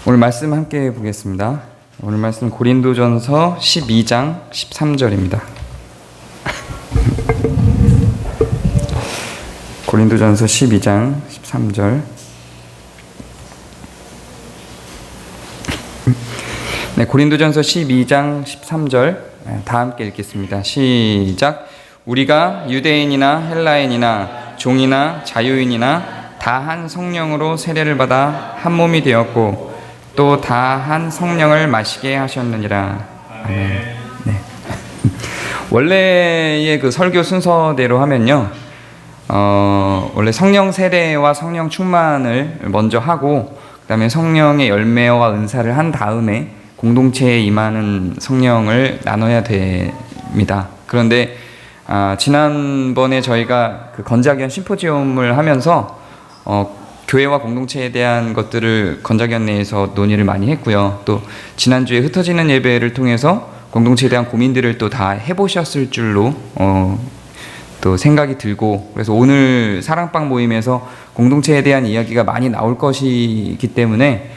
오늘 말씀 함께 보겠습니다. 오늘 말씀 고린도전서 12장 13절입니다. 고린도전서 12장 13절. 네, 고린도전서 12장 13절 다 함께 읽겠습니다. 시작. 우리가 유대인이나 헬라인이나 종이나 자유인이나 다 한 성령으로 세례를 받아 한 몸이 되었고 또 다 한 성령을 마시게 하셨느니라. 아멘. 네. 원래의 그 설교 순서대로 하면요, 원래 성령 세례와 성령 충만을 먼저 하고 그다음에 성령의 열매와 은사를 한 다음에 공동체에 임하는 성령을 나눠야 됩니다. 그런데 지난번에 저희가 그 건자기원 심포지움을 하면서 교회와 공동체에 대한 것들을 건자기원 내에서 논의를 많이 했고요. 또 지난주에 흩어지는 예배를 통해서 공동체에 대한 고민들을 또 다 해보셨을 줄로 또 생각이 들고, 그래서 오늘 사랑방 모임에서 공동체에 대한 이야기가 많이 나올 것이기 때문에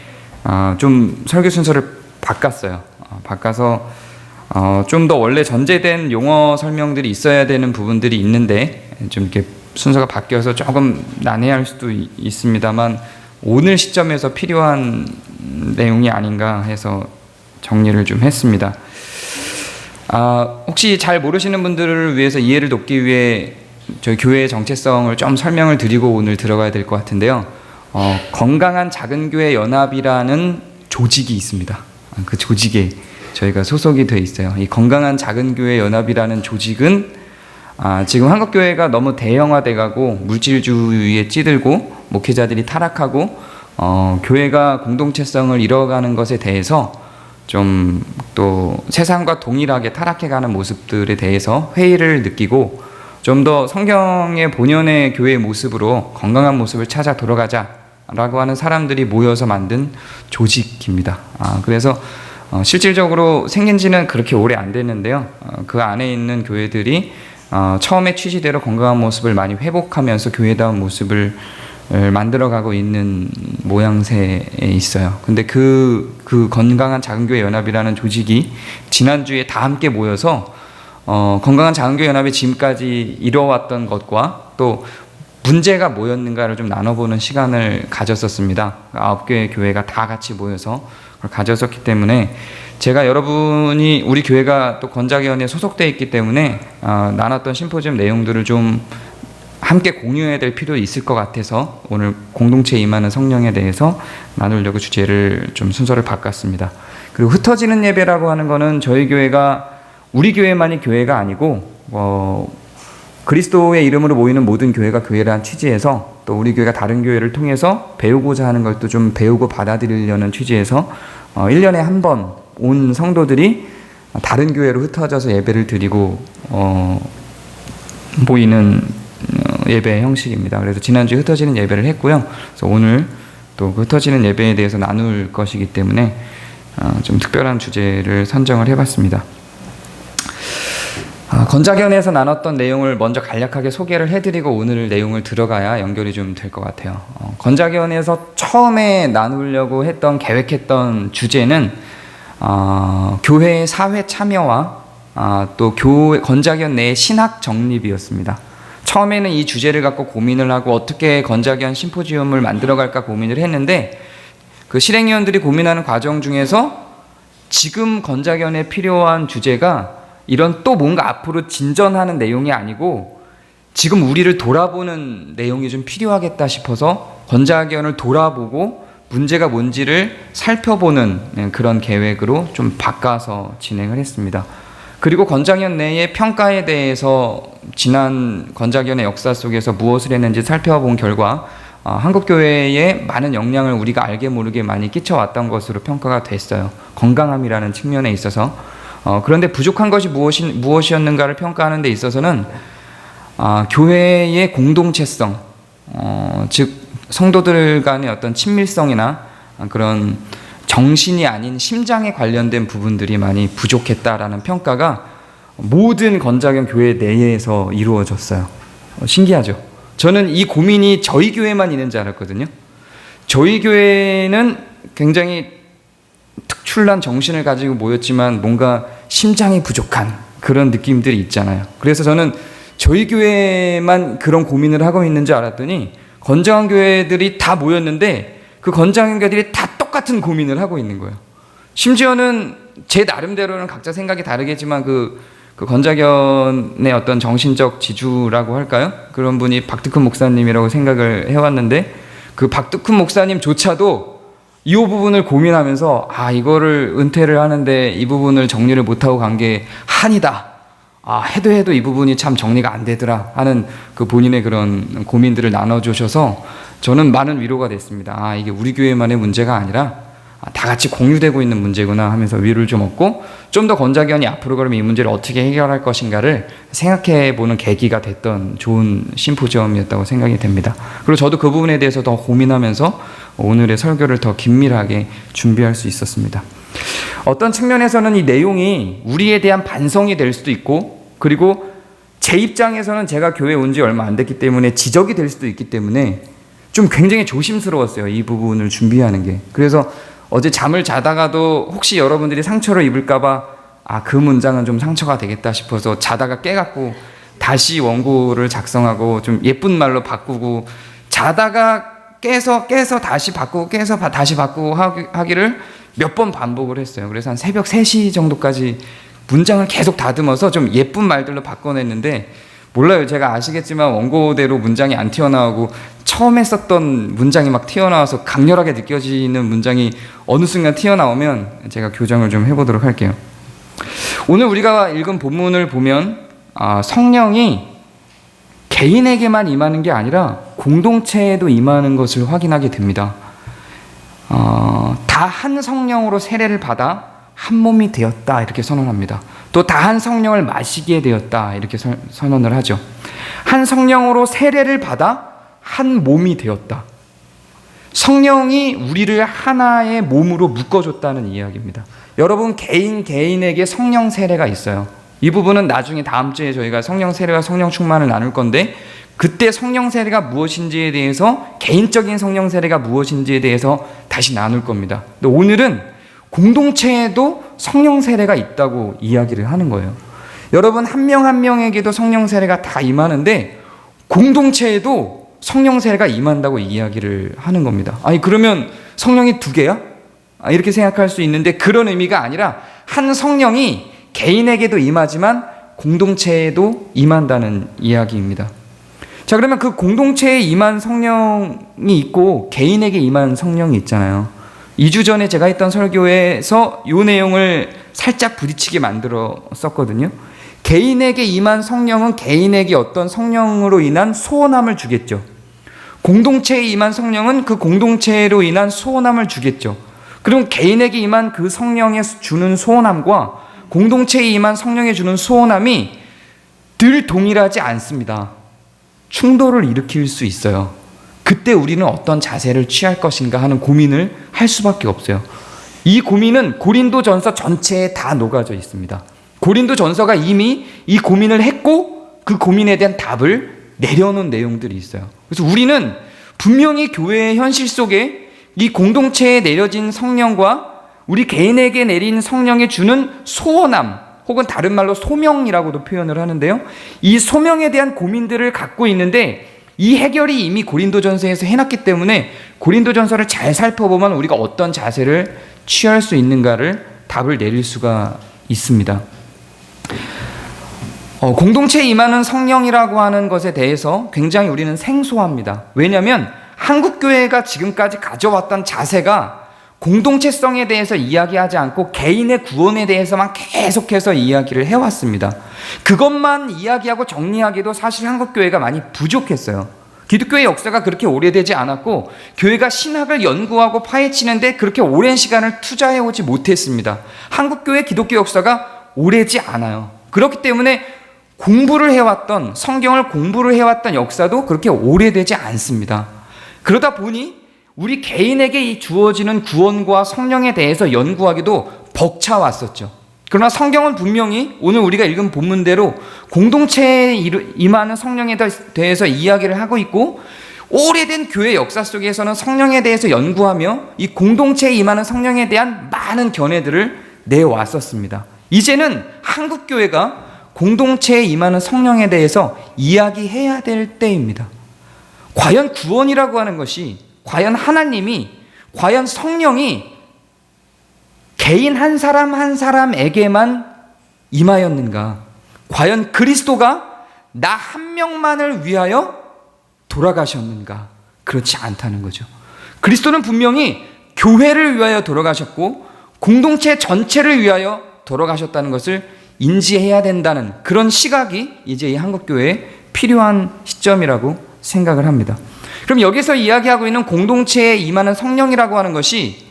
좀 설교 순서를 바꿨어요. 바꿔서 좀 더 원래 전제된 용어 설명들이 있어야 되는 부분들이 있는데 좀 이렇게 순서가 바뀌어서 조금 난해할 수도 있습니다만 오늘 시점에서 필요한 내용이 아닌가 해서 정리를 좀 했습니다. 혹시 잘 모르시는 분들을 위해서 이해를 돕기 위해 저희 교회의 정체성을 좀 설명을 드리고 오늘 들어가야 될 것 같은데요. 건강한 작은교회 연합이라는 조직이 있습니다. 그 조직에 저희가 소속이 돼 있어요. 이 건강한 작은교회 연합이라는 조직은 지금 한국교회가 너무 대형화돼가고 물질주의에 찌들고 목회자들이 타락하고 교회가 공동체성을 잃어가는 것에 대해서 좀 또 세상과 동일하게 타락해가는 모습들에 대해서 회의를 느끼고 좀 더 성경의 본연의 교회의 모습으로 건강한 모습을 찾아 돌아가자라고 하는 사람들이 모여서 만든 조직입니다. 그래서 실질적으로 생긴 지는 그렇게 오래 안 됐는데요. 그 안에 있는 교회들이 처음에 취지대로 건강한 모습을 많이 회복하면서 교회다운 모습을 만들어가고 있는 모양새에 있어요. 근데 그 건강한 작은교회 연합이라는 조직이 지난주에 다 함께 모여서 건강한 작은교회 연합이 지금까지 이뤄왔던 것과 또 문제가 뭐였는가를 좀 나눠보는 시간을 가졌었습니다. 9개의 교회가 다 같이 모여서 그걸 가졌었기 때문에 제가 여러분이 우리 교회가 또 건자기원에 소속되어 있기 때문에 나눴던 심포지엄 내용들을 좀 함께 공유해야 될 필요 있을 것 같아서 오늘 공동체에 임하는 성령에 대해서 나누려고 주제를 좀 순서를 바꿨습니다. 그리고 흩어지는 예배라고 하는 거는 저희 교회가 우리 교회만이 교회가 아니고 그리스도의 이름으로 모이는 모든 교회가 교회라는 취지에서 또 우리 교회가 다른 교회를 통해서 배우고자 하는 것도 좀 배우고 받아들이려는 취지에서 1년에 한 번 온 성도들이 다른 교회로 흩어져서 예배를 드리고 모이는 예배 형식입니다. 그래서 지난주에 흩어지는 예배를 했고요. 그래서 오늘 또 그 흩어지는 예배에 대해서 나눌 것이기 때문에 좀 특별한 주제를 선정을 해봤습니다. 건자기원에서 나눴던 내용을 먼저 간략하게 소개를 해드리고 오늘 내용을 들어가야 연결이 좀 될 것 같아요. 건자기원에서 처음에 나누려고 했던 계획했던 주제는 교회의 사회 참여와 또 교회 건자기원 내의 신학 정립이었습니다. 처음에는 이 주제를 갖고 고민을 하고 어떻게 건자기원 심포지움을 만들어갈까 고민을 했는데 그 실행위원들이 고민하는 과정 중에서 지금 건자기원에 필요한 주제가 이런 또 뭔가 앞으로 진전하는 내용이 아니고 지금 우리를 돌아보는 내용이 좀 필요하겠다 싶어서 건자기원을 돌아보고 문제가 뭔지를 살펴보는 그런 계획으로 좀 바꿔서 진행을 했습니다. 그리고 건자기원 내의 평가에 대해서 지난 건자기원의 역사 속에서 무엇을 했는지 살펴본 결과 한국교회에 많은 영향을 우리가 알게 모르게 많이 끼쳐왔던 것으로 평가가 됐어요. 건강함이라는 측면에 있어서. 그런데 부족한 것이 무엇이었는가를 평가하는 데 있어서는 교회의 공동체성, 즉 성도들 간의 어떤 친밀성이나 그런 정신이 아닌 심장에 관련된 부분들이 많이 부족했다라는 평가가 모든 건자기원 교회 내에서 이루어졌어요. 신기하죠? 저는 이 고민이 저희 교회만 있는 줄 알았거든요. 저희 교회는 굉장히 출란 정신을 가지고 모였지만 뭔가 심장이 부족한 그런 느낌들이 있잖아요. 그래서 저는 저희 교회만 그런 고민을 하고 있는 줄 알았더니 건장한 교회들이 다 모였는데 그 건장한 교회들이 다 똑같은 고민을 하고 있는 거예요. 심지어는 제 나름대로는 각자 생각이 다르겠지만 그 건자견의 어떤 정신적 지주라고 할까요? 그런 분이 박득훈 목사님이라고 생각을 해왔는데 그 박득훈 목사님조차도 이 부분을 고민하면서 이거를 은퇴를 하는데 이 부분을 정리를 못하고 간 게 한이다. 해도 이 부분이 참 정리가 안 되더라 하는 그 본인의 그런 고민들을 나눠주셔서 저는 많은 위로가 됐습니다. 이게 우리 교회만의 문제가 아니라 다 같이 공유되고 있는 문제구나 하면서 위로를 좀 얻고 좀 더 건자견이 앞으로 그러면 이 문제를 어떻게 해결할 것인가를 생각해보는 계기가 됐던 좋은 심포지엄이었다고 생각이 됩니다. 그리고 저도 그 부분에 대해서 더 고민하면서 오늘의 설교를 더 긴밀하게 준비할 수 있었습니다. 어떤 측면에서는 이 내용이 우리에 대한 반성이 될 수도 있고, 그리고 제 입장에서는 제가 교회에 온 지 얼마 안 됐기 때문에 지적이 될 수도 있기 때문에 좀 굉장히 조심스러웠어요, 이 부분을 준비하는 게. 그래서 어제 잠을 자다가도 혹시 여러분들이 상처를 입을까봐 그 문장은 좀 상처가 되겠다 싶어서 자다가 깨갖고 다시 원고를 작성하고 좀 예쁜 말로 바꾸고, 자다가 깨서 다시 바꾸고 깨서 다시 바꾸고 하기를 몇 번 반복을 했어요. 그래서 한 새벽 3시 정도까지 문장을 계속 다듬어서 좀 예쁜 말들로 바꿔냈는데, 몰라요. 제가 아시겠지만 원고대로 문장이 안 튀어나오고 처음에 썼던 문장이 막 튀어나와서 강렬하게 느껴지는 문장이 어느 순간 튀어나오면 제가 교정을 좀 해보도록 할게요. 오늘 우리가 읽은 본문을 보면 성령이 개인에게만 임하는 게 아니라 공동체에도 임하는 것을 확인하게 됩니다. 다 한 성령으로 세례를 받아 한 몸이 되었다 이렇게 선언합니다. 또 다 한 성령을 마시게 되었다 이렇게 선언을 하죠. 한 성령으로 세례를 받아 한 몸이 되었다. 성령이 우리를 하나의 몸으로 묶어줬다는 이야기입니다. 여러분 개인에게 성령 세례가 있어요. 이 부분은 나중에 다음 주에 저희가 성령 세례와 성령 충만을 나눌 건데, 그때 성령 세례가 무엇인지에 대해서, 개인적인 성령 세례가 무엇인지에 대해서 다시 나눌 겁니다. 근데 오늘은 공동체에도 성령 세례가 있다고 이야기를 하는 거예요. 여러분 한 명 한 명에게도 성령 세례가 다 임하는데 공동체에도 성령 세례가 임한다고 이야기를 하는 겁니다. 그러면 성령이 2개야? 이렇게 생각할 수 있는데 그런 의미가 아니라 한 성령이 개인에게도 임하지만 공동체에도 임한다는 이야기입니다. 자, 그러면 그 공동체에 임한 성령이 있고 개인에게 임한 성령이 있잖아요. 2주 전에 제가 했던 설교에서 이 내용을 살짝 부딪히게 만들었었거든요. 개인에게 임한 성령은 개인에게 어떤 성령으로 인한 소원함을 주겠죠. 공동체에 임한 성령은 그 공동체로 인한 소원함을 주겠죠. 그럼 개인에게 임한 그 성령의 주는 소원함과 공동체에 임한 성령이 주는 소원함이 늘 동일하지 않습니다. 충돌을 일으킬 수 있어요. 그때 우리는 어떤 자세를 취할 것인가 하는 고민을 할 수밖에 없어요. 이 고민은 고린도전서 전체에 다 녹아져 있습니다. 고린도전서가 이미 이 고민을 했고 그 고민에 대한 답을 내려놓은 내용들이 있어요. 그래서 우리는 분명히 교회의 현실 속에 이 공동체에 내려진 성령과 우리 개인에게 내린 성령이 주는 소원함, 혹은 다른 말로 소명이라고도 표현을 하는데요, 이 소명에 대한 고민들을 갖고 있는데 이 해결이 이미 고린도전서에서 해놨기 때문에 고린도전서를 잘 살펴보면 우리가 어떤 자세를 취할 수 있는가를 답을 내릴 수가 있습니다. 공동체에 임하는 성령이라고 하는 것에 대해서 굉장히 우리는 생소합니다. 왜냐하면 한국교회가 지금까지 가져왔던 자세가 공동체성에 대해서 이야기하지 않고 개인의 구원에 대해서만 계속해서 이야기를 해왔습니다. 그것만 이야기하고 정리하기도 사실 한국교회가 많이 부족했어요. 기독교의 역사가 그렇게 오래되지 않았고 교회가 신학을 연구하고 파헤치는데 그렇게 오랜 시간을 투자해오지 못했습니다. 한국교회 기독교 역사가 오래지 않아요. 그렇기 때문에 성경을 공부를 해왔던 역사도 그렇게 오래되지 않습니다. 그러다 보니 우리 개인에게 이 주어지는 구원과 성령에 대해서 연구하기도 벅차왔었죠. 그러나 성경은 분명히 오늘 우리가 읽은 본문대로 공동체에 임하는 성령에 대해서 이야기를 하고 있고, 오래된 교회 역사 속에서는 성령에 대해서 연구하며 이 공동체에 임하는 성령에 대한 많은 견해들을 내왔었습니다. 이제는 한국교회가 공동체에 임하는 성령에 대해서 이야기해야 될 때입니다. 과연 구원이라고 하는 것이, 과연 하나님이, 과연 성령이 개인 한 사람 한 사람에게만 임하였는가? 과연 그리스도가 나 한 명만을 위하여 돌아가셨는가? 그렇지 않다는 거죠. 그리스도는 분명히 교회를 위하여 돌아가셨고 공동체 전체를 위하여 돌아가셨다는 것을 인지해야 된다는 그런 시각이 이제 이 한국교회에 필요한 시점이라고 생각을 합니다. 그럼 여기서 이야기하고 있는 공동체에 임하는 성령이라고 하는 것이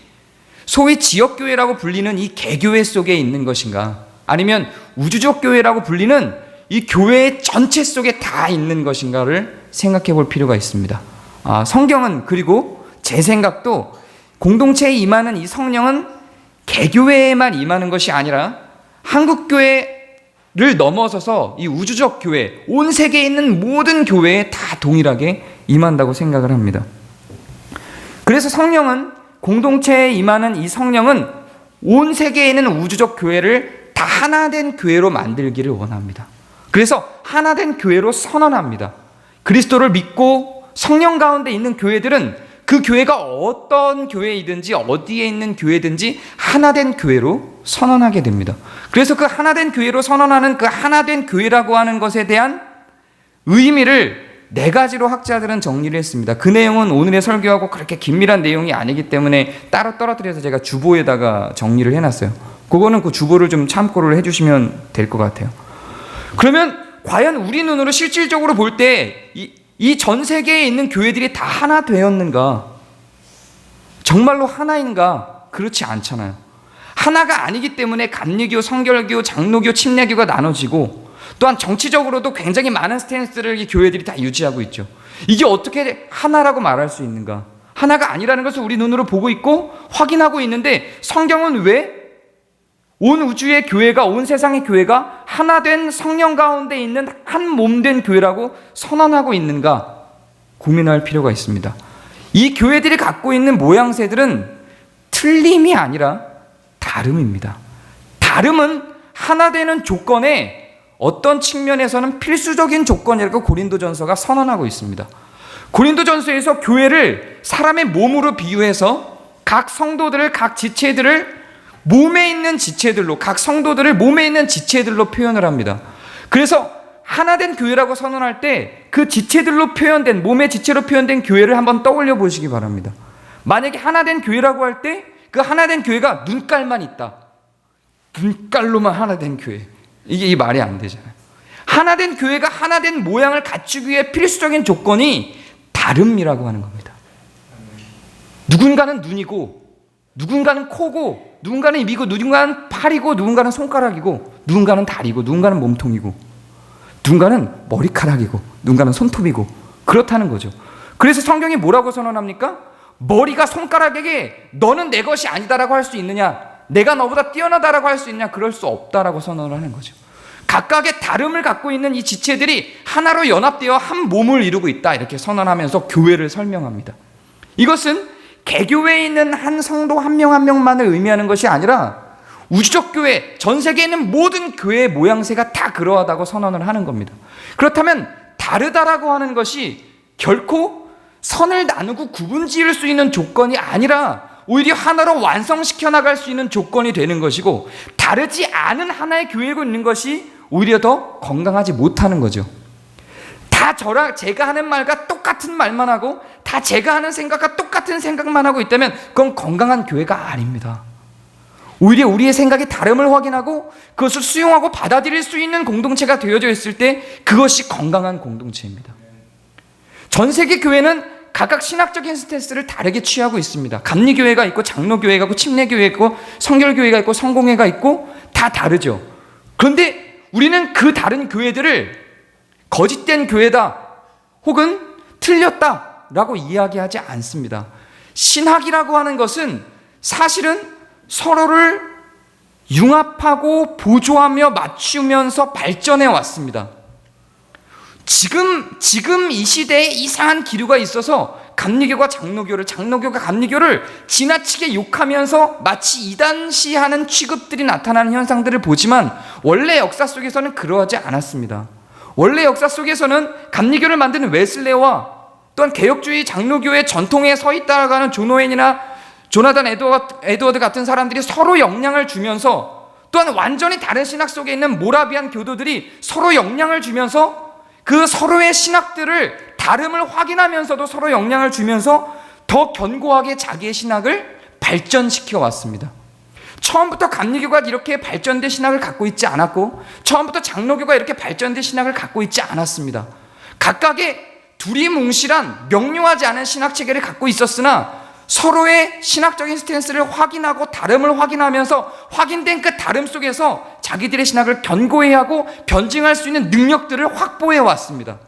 소위 지역교회라고 불리는 이 개교회 속에 있는 것인가? 아니면 우주적 교회라고 불리는 이 교회의 전체 속에 다 있는 것인가를 생각해 볼 필요가 있습니다. 성경은, 그리고 제 생각도 공동체에 임하는 이 성령은 개교회에만 임하는 것이 아니라 한국교회를 넘어서서 이 우주적 교회, 온 세계에 있는 모든 교회에 다 동일하게 임한다고 생각을 합니다. 그래서 성령은, 공동체에 임하는 이 성령은 온 세계에 있는 우주적 교회를 다 하나된 교회로 만들기를 원합니다. 그래서 하나된 교회로 선언합니다. 그리스도를 믿고 성령 가운데 있는 교회들은 그 교회가 어떤 교회이든지 어디에 있는 교회든지 하나된 교회로 선언하게 됩니다. 그래서 그 하나된 교회로 선언하는 그 하나된 교회라고 하는 것에 대한 의미를 4가지로 학자들은 정리를 했습니다. 그 내용은 오늘의 설교하고 그렇게 긴밀한 내용이 아니기 때문에 따로 떨어뜨려서 제가 주보에다가 정리를 해놨어요. 그거는 그 주보를 좀 참고를 해주시면 될 것 같아요. 그러면 과연 우리 눈으로 실질적으로 볼 때 이 전 세계에 있는 교회들이 다 하나 되었는가? 정말로 하나인가? 그렇지 않잖아요. 하나가 아니기 때문에 감리교, 성결교, 장로교, 침례교가 나눠지고 또한 정치적으로도 굉장히 많은 스탠스를 이 교회들이 다 유지하고 있죠. 이게 어떻게 하나라고 말할 수 있는가? 하나가 아니라는 것을 우리 눈으로 보고 있고 확인하고 있는데 성경은 왜 온 우주의 교회가, 온 세상의 교회가 하나된 성령 가운데 있는 한 몸된 교회라고 선언하고 있는가 고민할 필요가 있습니다. 이 교회들이 갖고 있는 모양새들은 틀림이 아니라 다름입니다. 다름은 하나 되는 조건에 어떤 측면에서는 필수적인 조건이라고 고린도전서가 선언하고 있습니다. 고린도전서에서 교회를 사람의 몸으로 비유해서 각 성도들을, 각 지체들을 몸에 있는 지체들로, 각 성도들을 몸에 있는 지체들로 표현을 합니다. 그래서 하나된 교회라고 선언할 때 그 지체들로 표현된, 몸의 지체로 표현된 교회를 한번 떠올려 보시기 바랍니다. 만약에 하나된 교회라고 할 때 그 하나된 교회가 눈깔만 있다. 눈깔로만 하나된 교회. 이게 이 말이 안 되잖아요. 하나된 교회가 하나된 모양을 갖추기 위해 필수적인 조건이 다름이라고 하는 겁니다. 누군가는 눈이고, 누군가는 코고, 누군가는 입이고, 누군가는 팔이고, 누군가는 손가락이고, 누군가는 다리고, 누군가는 몸통이고, 누군가는 머리카락이고, 누군가는 손톱이고, 그렇다는 거죠. 그래서 성경이 뭐라고 선언합니까? 머리가 손가락에게 너는 내 것이 아니다라고 할 수 있느냐? 내가 너보다 뛰어나다라고 할 수 있느냐? 그럴 수 없다라고 선언을 하는 거죠. 각각의 다름을 갖고 있는 이 지체들이 하나로 연합되어 한 몸을 이루고 있다, 이렇게 선언하면서 교회를 설명합니다. 이것은 개교회에 있는 한 성도 한 명 한 명만을 의미하는 것이 아니라 우주적 교회, 전 세계에 있는 모든 교회의 모양새가 다 그러하다고 선언을 하는 겁니다. 그렇다면 다르다라고 하는 것이 결코 선을 나누고 구분 지을 수 있는 조건이 아니라 오히려 하나로 완성시켜 나갈 수 있는 조건이 되는 것이고, 다르지 않은 하나의 교회고 있는 것이 오히려 더 건강하지 못하는 거죠. 다 제가 하는 말과 똑같은 말만 하고 다 제가 하는 생각과 똑같은 생각만 하고 있다면 그건 건강한 교회가 아닙니다. 오히려 우리의 생각의 다름을 확인하고 그것을 수용하고 받아들일 수 있는 공동체가 되어져 있을 때 그것이 건강한 공동체입니다. 전 세계 교회는 각각 신학적인 스탠스를 다르게 취하고 있습니다. 감리교회가 있고, 장로교회가 있고, 침례교회가 있고, 성결교회가 있고, 성공회가 있고, 다 다르죠. 그런데 우리는 그 다른 교회들을 거짓된 교회다 혹은 틀렸다라고 이야기하지 않습니다. 신학이라고 하는 것은 사실은 서로를 융합하고 보조하며 맞추면서 발전해 왔습니다. 지금 이 시대에 이상한 기류가 있어서 감리교가 장로교를, 장로교가 감리교를 지나치게 욕하면서 마치 이단시하는 취급들이 나타나는 현상들을 보지만 원래 역사 속에서는 그러하지 않았습니다. 원래 역사 속에서는 감리교를 만드는 웨슬레와 또한 개혁주의 장로교의 전통에 서 있다가는 존 오웬이나 조나단 에드워드 같은 사람들이 서로 영향을 주면서, 또한 완전히 다른 신학 속에 있는 모라비안 교도들이 서로 영향을 주면서 그 서로의 신학들을 다름을 확인하면서도 서로 영향을 주면서 더 견고하게 자기의 신학을 발전시켜 왔습니다. 처음부터 감리교가 이렇게 발전된 신학을 갖고 있지 않았고, 처음부터 장로교가 이렇게 발전된 신학을 갖고 있지 않았습니다. 각각의 두리뭉실한 명료하지 않은 신학 체계를 갖고 있었으나 서로의 신학적인 스탠스를 확인하고 다름을 확인하면서 확인된 그 다름 속에서 자기들의 신학을 견고히 하고 변증할 수 있는 능력들을 확보해 왔습니다.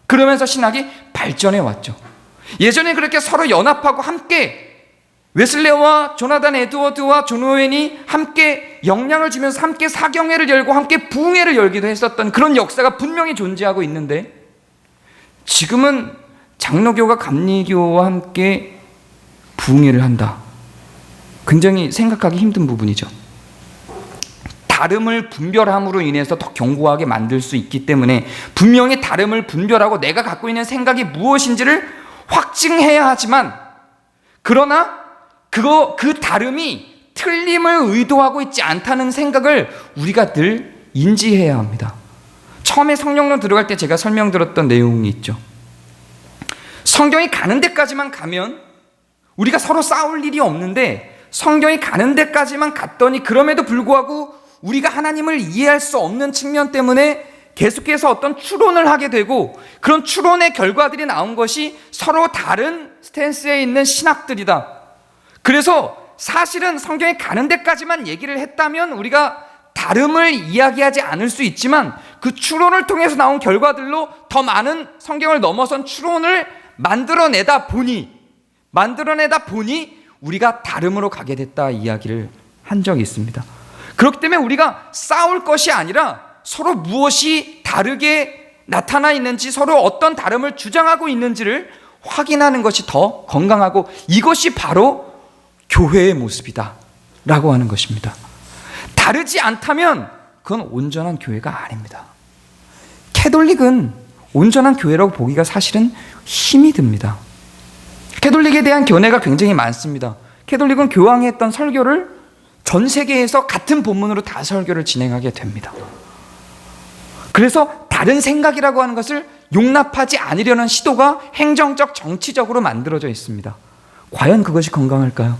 그러면서 신학이 발전해 왔죠. 예전에 그렇게 서로 연합하고 함께 웨슬레와 조나단 에드워드와 존 오웬이 함께 영향을 주면서 함께 사경회를 열고 함께 부흥회를 열기도 했었던 그런 역사가 분명히 존재하고 있는데, 지금은 장로교가 감리교와 함께 부흥회를 한다. 굉장히 생각하기 힘든 부분이죠. 다름을 분별함으로 인해서 더 견고하게 만들 수 있기 때문에 분명히 다름을 분별하고 내가 갖고 있는 생각이 무엇인지를 확증해야 하지만, 그러나 그 다름이 틀림을 의도하고 있지 않다는 생각을 우리가 늘 인지해야 합니다. 처음에 성령론 들어갈 때 제가 설명드렸던 내용이 있죠. 성경이 가는 데까지만 가면 우리가 서로 싸울 일이 없는데, 성경이 가는 데까지만 갔더니 그럼에도 불구하고 우리가 하나님을 이해할 수 없는 측면 때문에 계속해서 어떤 추론을 하게 되고, 그런 추론의 결과들이 나온 것이 서로 다른 스탠스에 있는 신학들이다. 그래서 사실은 성경이 가는 데까지만 얘기를 했다면 우리가 다름을 이야기하지 않을 수 있지만, 그 추론을 통해서 나온 결과들로 더 많은 성경을 넘어선 추론을 만들어내다 보니 우리가 다름으로 가게 됐다 이야기를 한 적이 있습니다. 그렇기 때문에 우리가 싸울 것이 아니라 서로 무엇이 다르게 나타나 있는지, 서로 어떤 다름을 주장하고 있는지를 확인하는 것이 더 건강하고, 이것이 바로 교회의 모습이다 라고 하는 것입니다. 다르지 않다면 그건 온전한 교회가 아닙니다. 캐톨릭은 온전한 교회라고 보기가 사실은 힘이 듭니다. 캐톨릭에 대한 견해가 굉장히 많습니다. 캐톨릭은 교황이 했던 설교를 전 세계에서 같은 본문으로 다 설교를 진행하게 됩니다. 그래서 다른 생각이라고 하는 것을 용납하지 않으려는 시도가 행정적, 정치적으로 만들어져 있습니다. 과연 그것이 건강할까요?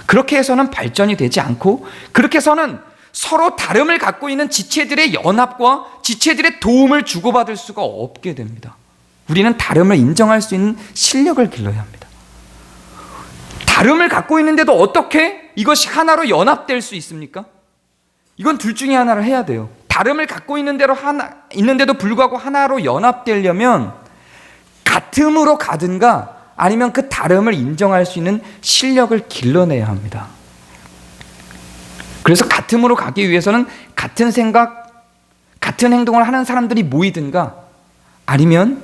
그렇게 해서는 발전이 되지 않고, 그렇게 해서는 서로 다름을 갖고 있는 지체들의 연합과 지체들의 도움을 주고받을 수가 없게 됩니다. 우리는 다름을 인정할 수 있는 실력을 길러야 합니다. 다름을 갖고 있는데도 어떻게 이것이 하나로 연합될 수 있습니까? 이건 둘 중에 하나를 해야 돼요. 다름을 갖고 있는데도 불구하고 하나로 연합되려면 같음으로 가든가 아니면 그 다름을 인정할 수 있는 실력을 길러내야 합니다. 그래서 같음으로 가기 위해서는 같은 생각, 같은 행동을 하는 사람들이 모이든가, 아니면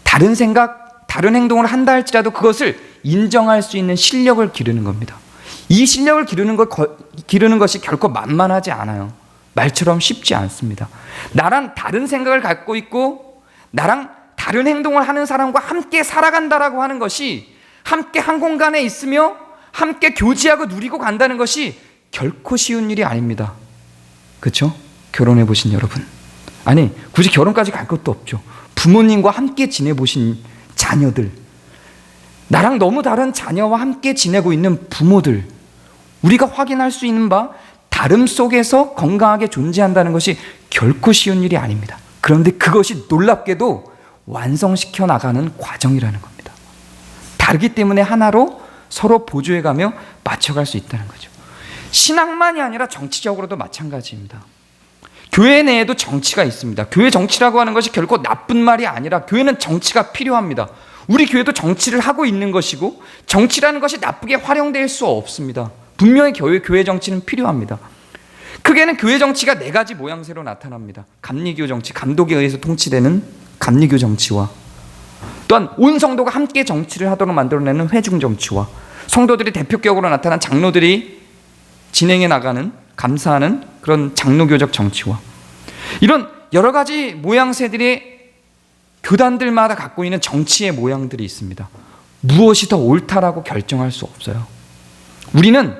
다른 생각, 다른 행동을 한다 할지라도 그것을 인정할 수 있는 실력을 기르는 겁니다. 이 실력을 기르는 것이 결코 만만하지 않아요. 말처럼 쉽지 않습니다. 나랑 다른 생각을 갖고 있고 나랑 다른 행동을 하는 사람과 함께 살아간다라고 하는 것이, 함께 한 공간에 있으며 함께 교제하고 누리고 간다는 것이 결코 쉬운 일이 아닙니다. 그렇죠? 결혼해 보신 여러분, 아니 굳이 결혼까지 갈 것도 없죠. 부모님과 함께 지내보신 자녀들, 나랑 너무 다른 자녀와 함께 지내고 있는 부모들, 우리가 확인할 수 있는 바 다름 속에서 건강하게 존재한다는 것이 결코 쉬운 일이 아닙니다. 그런데 그것이 놀랍게도 완성시켜 나가는 과정이라는 겁니다. 다르기 때문에 하나로 서로 보조해가며 맞춰갈 수 있다는 거죠. 신학만이 아니라 정치적으로도 마찬가지입니다. 교회 내에도 정치가 있습니다. 교회 정치라고 하는 것이 결코 나쁜 말이 아니라 교회는 정치가 필요합니다. 우리 교회도 정치를 하고 있는 것이고, 정치라는 것이 나쁘게 활용될 수 없습니다. 분명히 교회 정치는 필요합니다. 크게는 교회 정치가 네 가지 모양새로 나타납니다. 감리교 정치, 감독에 의해서 통치되는 감리교 정치와 또한 온 성도가 함께 정치를 하도록 만들어내는 회중 정치와 성도들이 대표격으로 나타난 장로들이 진행해 나가는 감사하는 그런 장로교적 정치와 이런 여러 가지 모양새들이 교단들마다 갖고 있는 정치의 모양들이 있습니다. 무엇이 더 옳다라고 결정할 수 없어요. 우리는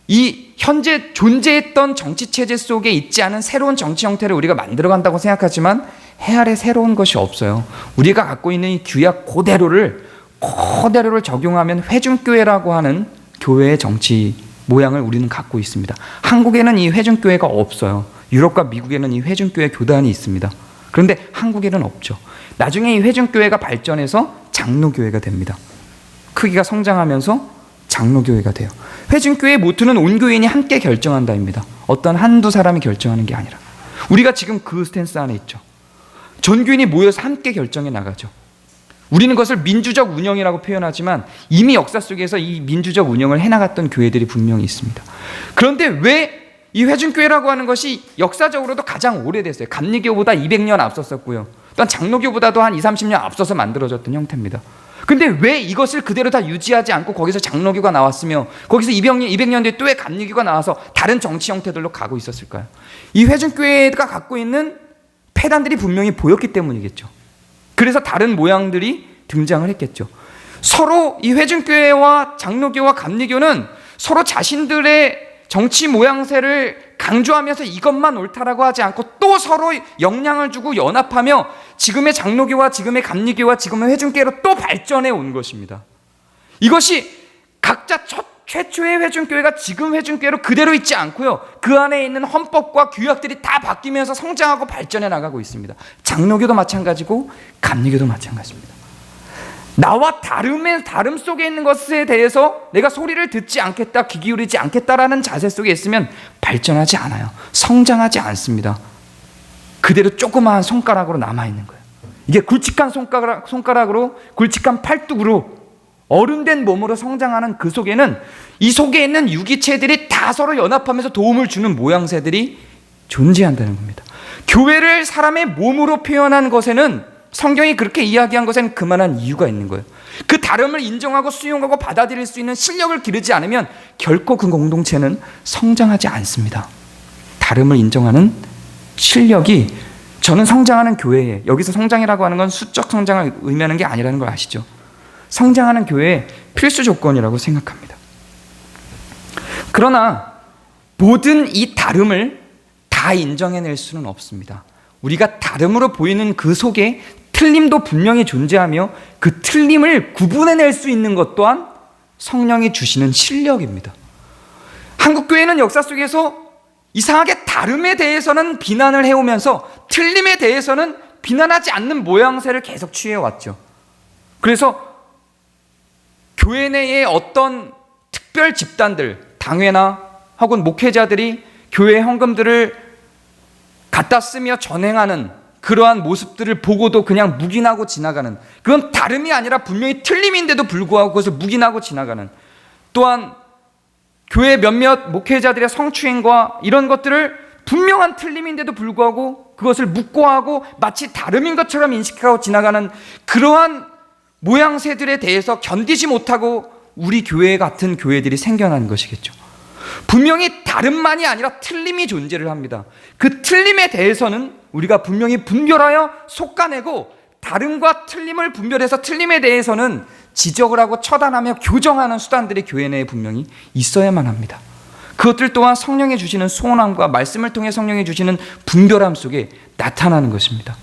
이 현재 존재했던 정치체제 속에 있지 않은 새로운 정치 형태를 우리가 만들어간다고 생각하지만 해 아래 새로운 것이 없어요. 우리가 갖고 있는 이 규약 그대로를 적용하면 회중교회라고 하는 교회의 정치 모양을 우리는 갖고 있습니다. 한국에는 이 회중교회가 없어요. 유럽과 미국에는 이 회중교회 교단이 있습니다. 그런데 한국에는 없죠. 나중에 이 회중교회가 발전해서 장로교회가 됩니다. 크기가 성장하면서 장로교회가 돼요. 회중교회의 모토는 온 교인이 함께 결정한다입니다. 어떤 한두 사람이 결정하는 게 아니라 우리가 지금 그 스탠스 안에 있죠. 전 교인이 모여서 함께 결정해 나가죠. 우리는 그것을 민주적 운영이라고 표현하지만 이미 역사 속에서 이 민주적 운영을 해나갔던 교회들이 분명히 있습니다. 그런데 왜 이 회중교회라고 하는 것이 역사적으로도 가장 오래됐어요. 감리교보다 200년 앞섰었고요. 또한 장로교보다도 한 20, 30년 앞서서 만들어졌던 형태입니다. 근데 왜 이것을 그대로 다 유지하지 않고 거기서 장로교가 나왔으며 거기서 200년 뒤에 또 왜 감리교가 나와서 다른 정치 형태들로 가고 있었을까요? 이 회중교회가 갖고 있는 폐단들이 분명히 보였기 때문이겠죠. 그래서 다른 모양들이 등장을 했겠죠. 서로 이 회중교회와 장로교와 감리교는 서로 자신들의 정치 모양새를 강조하면서 이것만 옳다라고 하지 않고 또 서로 영향을 주고 연합하며 지금의 장로교와 지금의 감리교와 지금의 회중교회로 또 발전해 온 것입니다. 이것이 각자 최초의 회중교회가 지금 회중교회로 그대로 있지 않고요. 그 안에 있는 헌법과 규약들이 다 바뀌면서 성장하고 발전해 나가고 있습니다. 장로교도 마찬가지고 감리교도 마찬가지입니다. 나와 다름 속에 있는 것에 대해서 내가 소리를 듣지 않겠다, 귀 기울이지 않겠다라는 자세 속에 있으면 발전하지 않아요. 성장하지 않습니다. 그대로 조그마한 손가락으로 남아있는 거예요. 이게 굵직한 손가락으로 굵직한 팔뚝으로 어른된 몸으로 성장하는 그 속에는 이 속에 있는 유기체들이 다 서로 연합하면서 도움을 주는 모양새들이 존재한다는 겁니다. 교회를 사람의 몸으로 표현한 것에는 성경이 그렇게 이야기한 것에는 그만한 이유가 있는 거예요. 그 다름을 인정하고 수용하고 받아들일 수 있는 실력을 기르지 않으면 결코 그 공동체는 성장하지 않습니다. 다름을 인정하는 실력이 저는 성장하는 교회에, 여기서 성장이라고 하는 건 수적 성장을 의미하는 게 아니라는 걸 아시죠? 성장하는 교회의 필수 조건이라고 생각합니다. 그러나 모든 이 다름을 다 인정해낼 수는 없습니다. 우리가 다름으로 보이는 그 속에 틀림도 분명히 존재하며 그 틀림을 구분해낼 수 있는 것 또한 성령이 주시는 실력입니다. 한국교회는 역사 속에서 이상하게 다름에 대해서는 비난을 해오면서 틀림에 대해서는 비난하지 않는 모양새를 계속 취해왔죠. 그래서 교회 내의 어떤 특별 집단들, 당회나 혹은 목회자들이 교회 헌금들을 갖다 쓰며 전행하는 그러한 모습들을 보고도 그냥 묵인하고 지나가는, 그건 다름이 아니라 분명히 틀림인데도 불구하고 그것을 묵인하고 지나가는, 또한 교회 몇몇 목회자들의 성추행과 이런 것들을 분명한 틀림인데도 불구하고 그것을 묵고하고 마치 다름인 것처럼 인식하고 지나가는 그러한 모양새들에 대해서 견디지 못하고 우리 교회 같은 교회들이 생겨난 것이겠죠. 분명히 다름만이 아니라 틀림이 존재를 합니다. 그 틀림에 대해서는 우리가 분명히 분별하여 솎아내고 다름과 틀림을 분별해서 틀림에 대해서는 지적을 하고 처단하며 교정하는 수단들이 교회 내에 분명히 있어야만 합니다. 그것들 또한 성령이 주시는 소원함과 말씀을 통해 성령이 주시는 분별함 속에 나타나는 것입니다.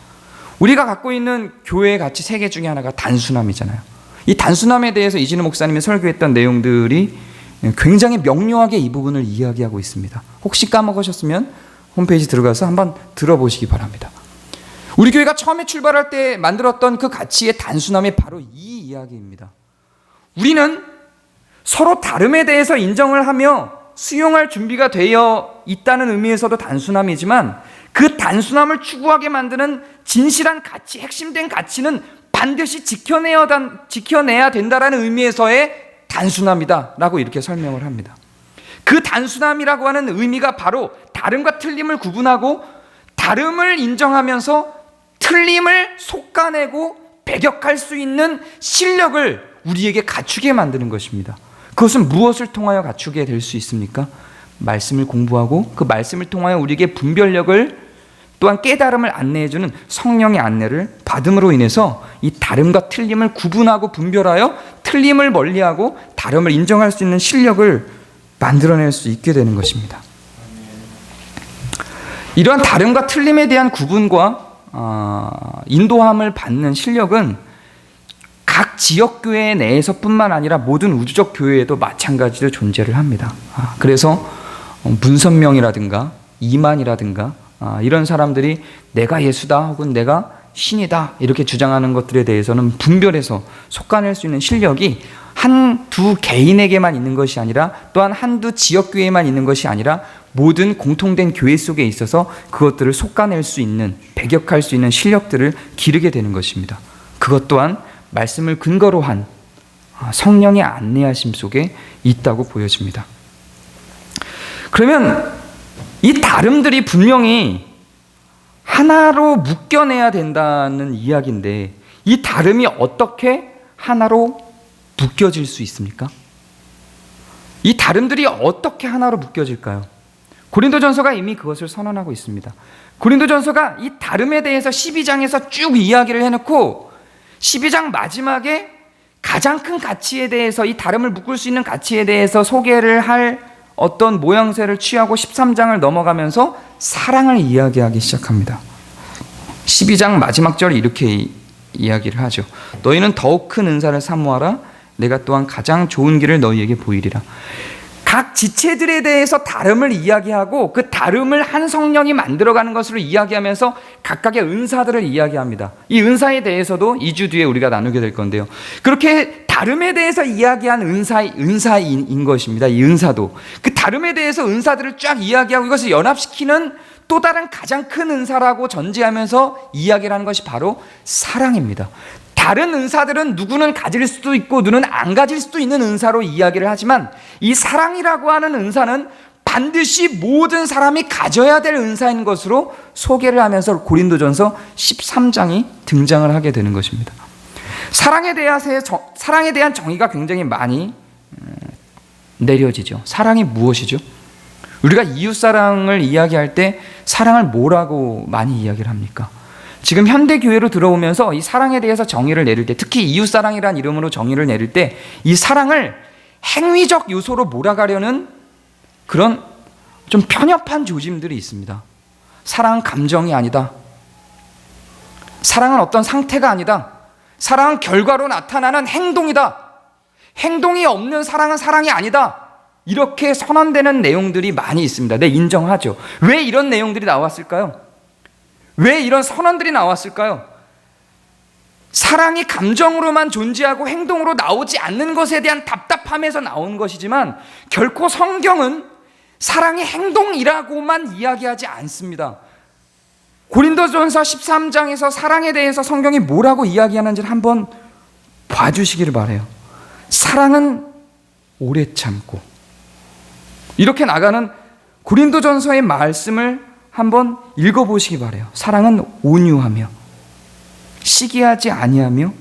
우리가 갖고 있는 교회의 가치 세 개 중에 하나가 단순함이잖아요. 이 단순함에 대해서 이진우 목사님이 설교했던 내용들이 굉장히 명료하게 이 부분을 이야기하고 있습니다. 혹시 까먹으셨으면 홈페이지 들어가서 한번 들어보시기 바랍니다. 우리 교회가 처음에 출발할 때 만들었던 그 가치의 단순함이 바로 이 이야기입니다. 우리는 서로 다름에 대해서 인정을 하며 수용할 준비가 되어 있다는 의미에서도 단순함이지만 그 단순함을 추구하게 만드는 진실한 가치, 핵심된 가치는 반드시 지켜내야 된다는 의미에서의 단순함이다라고 이렇게 설명을 합니다. 그 단순함이라고 하는 의미가 바로 다름과 틀림을 구분하고 다름을 인정하면서 틀림을 솎아내고 배격할 수 있는 실력을 우리에게 갖추게 만드는 것입니다. 그것은 무엇을 통하여 갖추게 될 수 있습니까? 말씀을 공부하고 그 말씀을 통하여 우리에게 분별력을 또한 깨달음을 안내해주는 성령의 안내를 받음으로 인해서 이 다름과 틀림을 구분하고 분별하여 틀림을 멀리하고 다름을 인정할 수 있는 실력을 만들어낼 수 있게 되는 것입니다. 이러한 다름과 틀림에 대한 구분과 인도함을 받는 실력은 각 지역교회 내에서뿐만 아니라 모든 우주적 교회에도 마찬가지로 존재를 합니다. 그래서 문선명이라든가 이만이라든가 이런 사람들이 내가 예수다 혹은 내가 신이다 이렇게 주장하는 것들에 대해서는 분별해서 솎아낼 수 있는 실력이 한두 개인에게만 있는 것이 아니라 또한 한두 지역교회에만 있는 것이 아니라 모든 공통된 교회 속에 있어서 그것들을 솎아낼 수 있는, 배격할 수 있는 실력들을 기르게 되는 것입니다. 그것 또한 말씀을 근거로 한 성령의 안내하심 속에 있다고 보여집니다. 그러면 이 다름들이 분명히 하나로 묶여내야 된다는 이야기인데 이 다름이 어떻게 하나로 묶여질 수 있습니까? 이 다름들이 어떻게 하나로 묶여질까요? 고린도전서가 이미 그것을 선언하고 있습니다. 고린도전서가 이 다름에 대해서 12장에서 쭉 이야기를 해놓고 12장 마지막에 가장 큰 가치에 대해서 이 다름을 묶을 수 있는 가치에 대해서 소개를 할 어떤 모양새를 취하고 13장을 넘어가면서 사랑을 이야기하기 시작합니다. 12장 마지막 절이 이렇게 이야기를 하죠. 너희는 더욱 큰 은사를 사모하라. 내가 또한 가장 좋은 길을 너희에게 보이리라. 각 지체들에 대해서 다름을 이야기하고 그 다름을 한 성령이 만들어가는 것으로 이야기하면서 각각의 은사들을 이야기합니다. 이 은사에 대해서도 2주 뒤에 우리가 나누게 될 건데요. 그렇게 다름에 대해서 이야기한 은사인 것입니다. 이 은사도 그 다름에 대해서 은사들을 쫙 이야기하고 이것을 연합시키는 또 다른 가장 큰 은사라고 전제하면서 이야기를 하는 것이 바로 사랑입니다. 다른 은사들은 누구는 가질 수도 있고 누구는 안 가질 수도 있는 은사로 이야기를 하지만 이 사랑이라고 하는 은사는 반드시 모든 사람이 가져야 될 은사인 것으로 소개를 하면서 고린도전서 13장이 등장을 하게 되는 것입니다. 사랑에 대한 정의가 굉장히 많이 내려지죠. 사랑이 무엇이죠? 우리가 이웃사랑을 이야기할 때 사랑을 뭐라고 많이 이야기를 합니까? 지금 현대교회로 들어오면서 이 사랑에 대해서 정의를 내릴 때, 특히 이웃사랑이라는 이름으로 정의를 내릴 때 이 사랑을 행위적 요소로 몰아가려는 그런 좀 편협한 조짐들이 있습니다. 사랑은 감정이 아니다. 사랑은 어떤 상태가 아니다. 사랑은 결과로 나타나는 행동이다. 행동이 없는 사랑은 사랑이 아니다. 이렇게 선언되는 내용들이 많이 있습니다. 네, 인정하죠. 왜 이런 내용들이 나왔을까요? 왜 이런 선언들이 나왔을까요? 사랑이 감정으로만 존재하고 행동으로 나오지 않는 것에 대한 답답함에서 나온 것이지만 결코 성경은 사랑의 행동이라고만 이야기하지 않습니다. 고린도전서 13장에서 사랑에 대해서 성경이 뭐라고 이야기하는지를 한번 봐주시기를 바라요. 사랑은 오래 참고, 이렇게 나가는 고린도전서의 말씀을 한번 읽어보시기 바라요. 사랑은 온유하며 시기하지 아니하며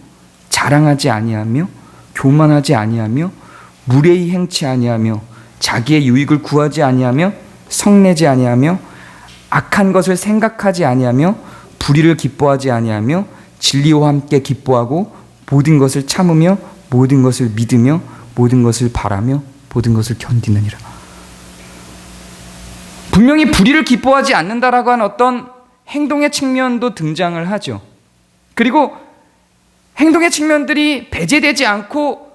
자랑하지 아니하며 교만하지 아니하며 무례히 행치 아니하며 자기의 유익을 구하지 아니하며 성내지 아니하며 악한 것을 생각하지 아니하며 불의를 기뻐하지 아니하며 진리와 함께 기뻐하고 모든 것을 참으며 모든 것을 믿으며 모든 것을 바라며 모든 것을 견디느니라. 분명히 불의를 기뻐하지 않는다라고 하는 어떤 행동의 측면도 등장을 하죠. 그리고 행동의 측면들이 배제되지 않고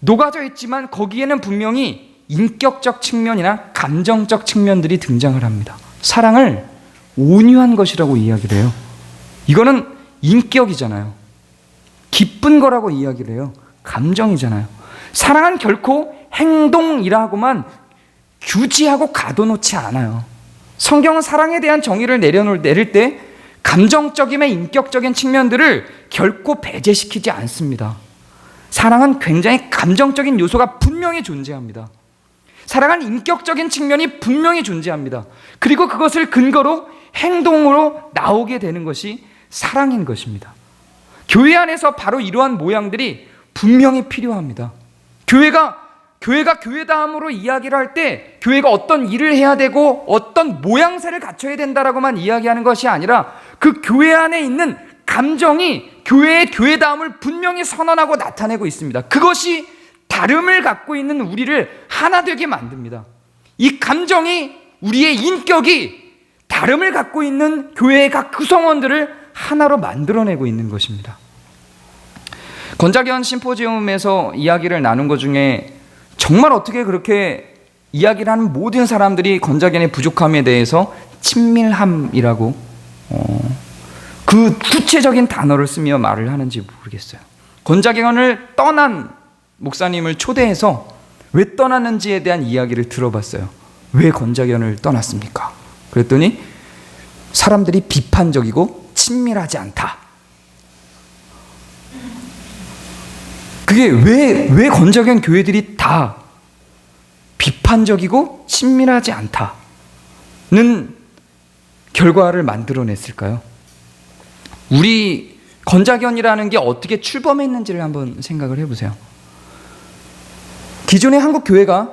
녹아져 있지만 거기에는 분명히 인격적 측면이나 감정적 측면들이 등장을 합니다. 사랑을 온유한 것이라고 이야기를 해요. 이거는 인격이잖아요. 기쁜 거라고 이야기를 해요. 감정이잖아요. 사랑은 결코 행동이라고만 규지하고 가둬놓지 않아요. 성경은 사랑에 대한 정의를 내릴 때 감정적임의 인격적인 측면들을 결코 배제시키지 않습니다. 사랑은 굉장히 감정적인 요소가 분명히 존재합니다. 사랑은 인격적인 측면이 분명히 존재합니다. 그리고 그것을 근거로 행동으로 나오게 되는 것이 사랑인 것입니다. 교회 안에서 바로 이러한 모양들이 분명히 필요합니다. 교회가 교회다움으로 이야기를 할 때 교회가 어떤 일을 해야 되고 어떤 모양새를 갖춰야 된다라고만 이야기하는 것이 아니라 그 교회 안에 있는 감정이 교회의 교회다움을 분명히 선언하고 나타내고 있습니다. 그것이 다름을 갖고 있는 우리를 하나 되게 만듭니다. 이 감정이, 우리의 인격이 다름을 갖고 있는 교회의 각 구성원들을 하나로 만들어내고 있는 것입니다. 건자견 심포지움에서 이야기를 나눈 것 중에 정말 어떻게 그렇게 이야기를 하는 모든 사람들이 건자견의 부족함에 대해서 친밀함이라고 그 구체적인 단어를 쓰며 말을 하는지 모르겠어요. 건자견을 떠난 목사님을 초대해서 왜 떠났는지에 대한 이야기를 들어봤어요. 왜 건자견을 떠났습니까? 그랬더니 사람들이 비판적이고 친밀하지 않다. 그게 왜 건자견 교회들이 다 비판적이고 친밀하지 않다는 결과를 만들어냈을까요? 우리 건자견이라는 게 어떻게 출범했는지를 한번 생각을 해보세요. 기존의 한국 교회가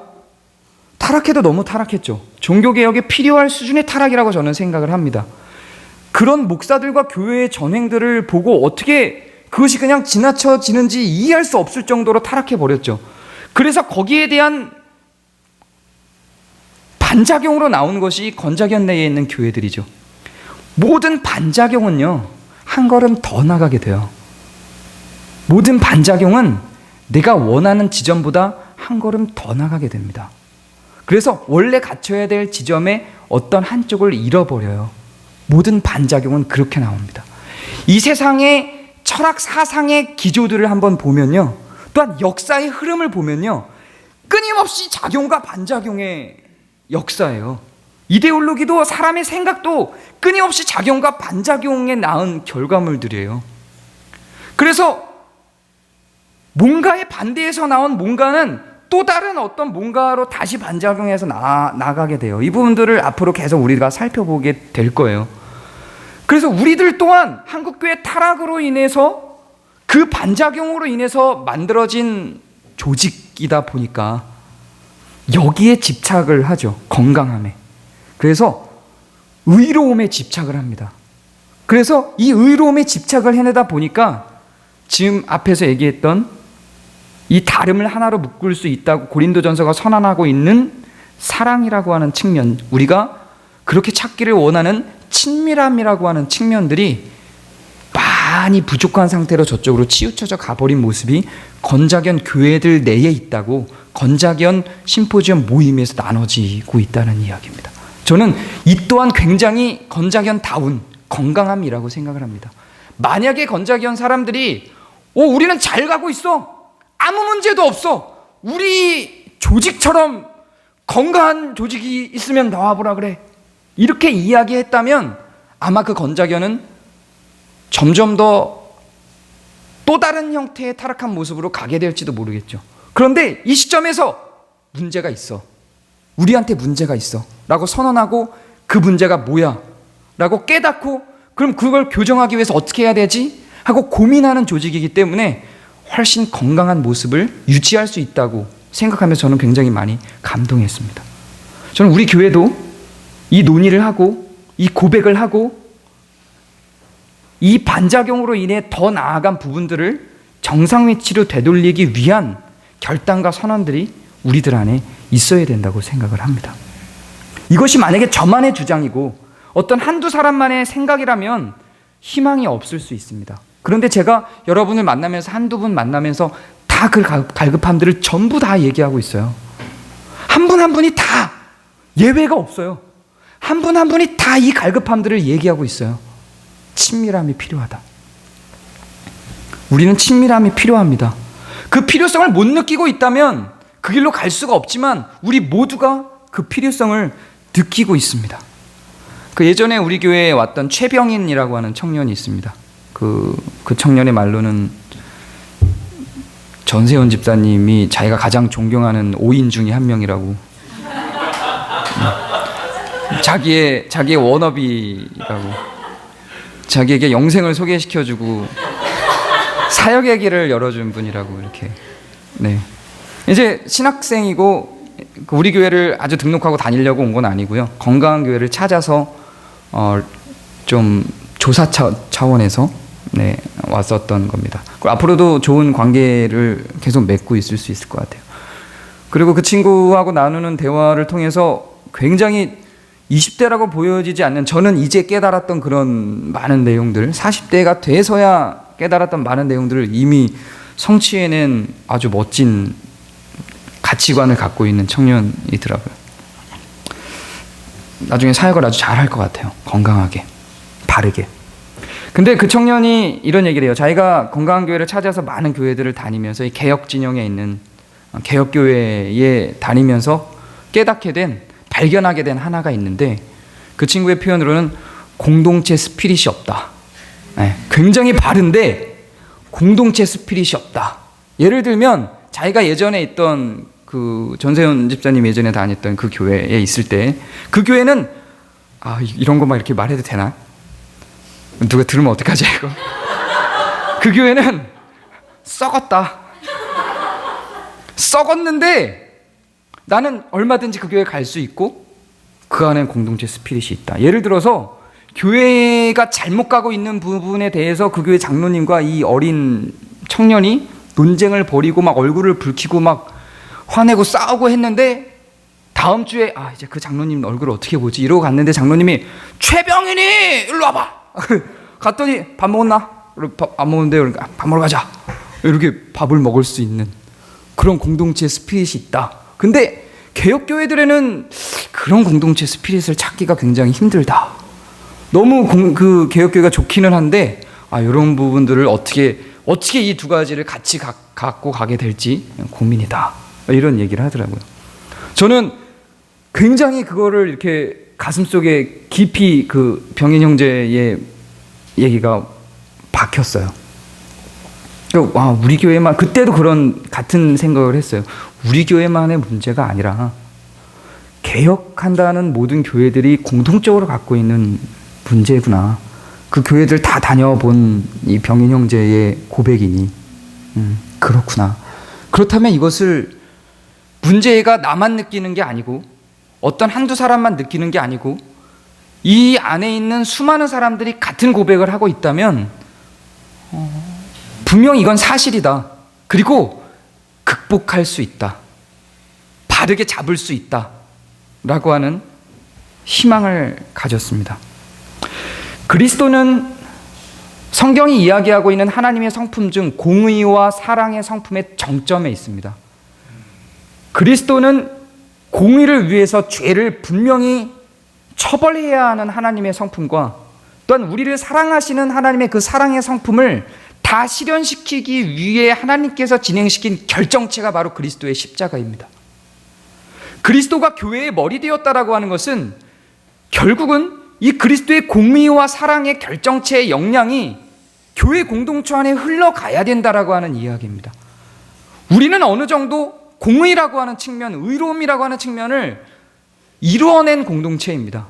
타락해도 너무 타락했죠. 종교개혁에 필요할 수준의 타락이라고 저는 생각을 합니다. 그런 목사들과 교회의 전횡들을 보고 어떻게 그것이 그냥 지나쳐지는지 이해할 수 없을 정도로 타락해버렸죠. 그래서 거기에 대한 반작용으로 나온 것이 건자견 내에 있는 교회들이죠. 모든 반작용은요, 한 걸음 더 나가게 돼요. 모든 반작용은 내가 원하는 지점보다 한 걸음 더 나가게 됩니다. 그래서 원래 갖춰야 될 지점의 어떤 한쪽을 잃어버려요. 모든 반작용은 그렇게 나옵니다. 이 세상의 철학 사상의 기조들을 한번 보면요, 또한 역사의 흐름을 보면요, 끊임없이 작용과 반작용의 역사예요. 이데올로기도 사람의 생각도 끊임없이 작용과 반작용에 낳은 결과물들이에요. 그래서 뭔가의 반대에서 나온 뭔가는 또 다른 어떤 뭔가로 다시 반작용해서 나가게 돼요. 이 부분들을 앞으로 계속 우리가 살펴보게 될 거예요. 그래서 우리들 또한 한국교회 타락으로 인해서 그 반작용으로 인해서 만들어진 조직이다 보니까 여기에 집착을 하죠. 건강함에. 그래서 의로움에 집착을 합니다. 그래서 이 의로움에 집착을 해내다 보니까 지금 앞에서 얘기했던 이 다름을 하나로 묶을 수 있다고 고린도전서가 선언하고 있는 사랑이라고 하는 측면, 우리가 그렇게 찾기를 원하는 친밀함이라고 하는 측면들이 많이 부족한 상태로 저쪽으로 치우쳐져 가버린 모습이 건자견 교회들 내에 있다고 건자견 심포지엄 모임에서 나눠지고 있다는 이야기입니다. 저는 이 또한 굉장히 건자견다운 건강함이라고 생각을 합니다. 만약에 건자견 사람들이 우리는 잘 가고 있어, 아무 문제도 없어, 우리 조직처럼 건강한 조직이 있으면 나와보라 그래, 이렇게 이야기했다면 아마 그 건자견은 점점 더 또 다른 형태의 타락한 모습으로 가게 될지도 모르겠죠. 그런데 이 시점에서 문제가 있어, 우리한테 문제가 있어 라고 선언하고 그 문제가 뭐야 라고 깨닫고 그럼 그걸 교정하기 위해서 어떻게 해야 되지 하고 고민하는 조직이기 때문에 훨씬 건강한 모습을 유지할 수 있다고 생각하면서 저는 굉장히 많이 감동했습니다. 저는 우리 교회도 이 논의를 하고 이 고백을 하고 이 반작용으로 인해 더 나아간 부분들을 정상 위치로 되돌리기 위한 결단과 선언들이 우리들 안에 있어야 된다고 생각을 합니다. 이것이 만약에 저만의 주장이고 어떤 한두 사람만의 생각이라면 희망이 없을 수 있습니다. 그런데 제가 여러분을 만나면서 한두 분 만나면서 다 그 갈급함들을 전부 다 얘기하고 있어요. 한 분 한 분이 다 예외가 없어요. 한 분 한 분이 다 이 갈급함들을 얘기하고 있어요. 친밀함이 필요하다. 우리는 친밀함이 필요합니다. 그 필요성을 못 느끼고 있다면 그 길로 갈 수가 없지만 우리 모두가 그 필요성을 느끼고 있습니다. 그 예전에 우리 교회에 왔던 최병인이라고 하는 청년이 있습니다. 그 청년의 말로는 전세현 집사님이 자기가 가장 존경하는 5인 중에 한 명이라고, 자기의 워너비라고. 자기에게 영생을 소개시켜주고 사역의 길을 열어준 분이라고 이렇게. 네. 이제 신학생이고 우리 교회를 아주 등록하고 다니려고 온 건 아니고요. 건강한 교회를 찾아서 좀 조사 차원에서 네, 왔었던 겁니다. 앞으로도 좋은 관계를 계속 맺고 있을 수 있을 것 같아요. 그리고 그 친구하고 나누는 대화를 통해서 굉장히 20대라고 보여지지 않는, 저는 이제 깨달았던 그런 많은 내용들, 40대가 돼서야 깨달았던 많은 내용들을 이미 성취해낸 아주 멋진 가치관을 갖고 있는 청년이더라고요. 나중에 사역을 아주 잘할 것 같아요. 건강하게, 바르게. 근데 그 청년이 이런 얘기를 해요. 자기가 건강한 교회를 찾아서 많은 교회들을 다니면서 이 개혁 진영에 있는 개혁교회에 다니면서 깨닫게 된, 발견하게 된 하나가 있는데, 그 친구의 표현으로는 공동체 스피릿이 없다. 네, 굉장히 바른데 공동체 스피릿이 없다. 예를 들면 자기가 예전에 있던 그 전세훈 집사님 예전에 다녔던 그 교회에 있을 때, 그 교회는 이런 거 막 이렇게 말해도 되나? 누가 들으면 어떡하지 이거? 그 교회는 썩었다. 썩었는데 나는 얼마든지 그 교회 갈 수 있고 그 안에 공동체 스피릿이 있다. 예를 들어서 교회가 잘못 가고 있는 부분에 대해서 그 교회 장로님과 이 어린 청년이 논쟁을 벌이고 막 얼굴을 붉히고 막 화내고 싸우고 했는데, 다음 주에 이제 그 장로님 얼굴을 어떻게 보지 이러고 갔는데 장로님이 최병인이 일로 와봐. 갔더니 밥 먹었나? 안 먹었는데 밥 먹으러 가자. 이렇게 밥을 먹을 수 있는 그런 공동체 스피릿이 있다. 근데 개혁교회들에는 그런 공동체 스피릿을 찾기가 굉장히 힘들다. 너무 그 개혁교회가 좋기는 한데 이런 부분들을 어떻게 이 두 가지를 같이 갖고 가게 될지 고민이다. 이런 얘기를 하더라고요. 저는 굉장히 그거를 이렇게 가슴속에 깊이 그 병인 형제의 얘기가 박혔어요. 우리 교회만, 그때도 그런 같은 생각을 했어요. 우리 교회만의 문제가 아니라 개혁한다는 모든 교회들이 공통적으로 갖고 있는 문제구나. 그 교회들 다 다녀본 이 병인 형제의 고백이니 그렇구나. 그렇다면 이것을 문제가 나만 느끼는 게 아니고 어떤 한두 사람만 느끼는 게 아니고 이 안에 있는 수많은 사람들이 같은 고백을 하고 있다면 분명 이건 사실이다. 그리고 극복할 수 있다. 바르게 잡을 수 있다. 라고 하는 희망을 가졌습니다. 그리스도는 성경이 이야기하고 있는 하나님의 성품 중 공의와 사랑의 성품의 정점에 있습니다. 그리스도는 공의를 위해서 죄를 분명히 처벌해야 하는 하나님의 성품과 또한 우리를 사랑하시는 하나님의 그 사랑의 성품을 다 실현시키기 위해 하나님께서 진행시킨 결정체가 바로 그리스도의 십자가입니다. 그리스도가 교회의 머리 되었다라고 하는 것은 결국은 이 그리스도의 공의와 사랑의 결정체의 역량이 교회 공동체 안에 흘러가야 된다라고 하는 이야기입니다. 우리는 어느 정도 공의라고 하는 측면, 의로움이라고 하는 측면을 이루어낸 공동체입니다.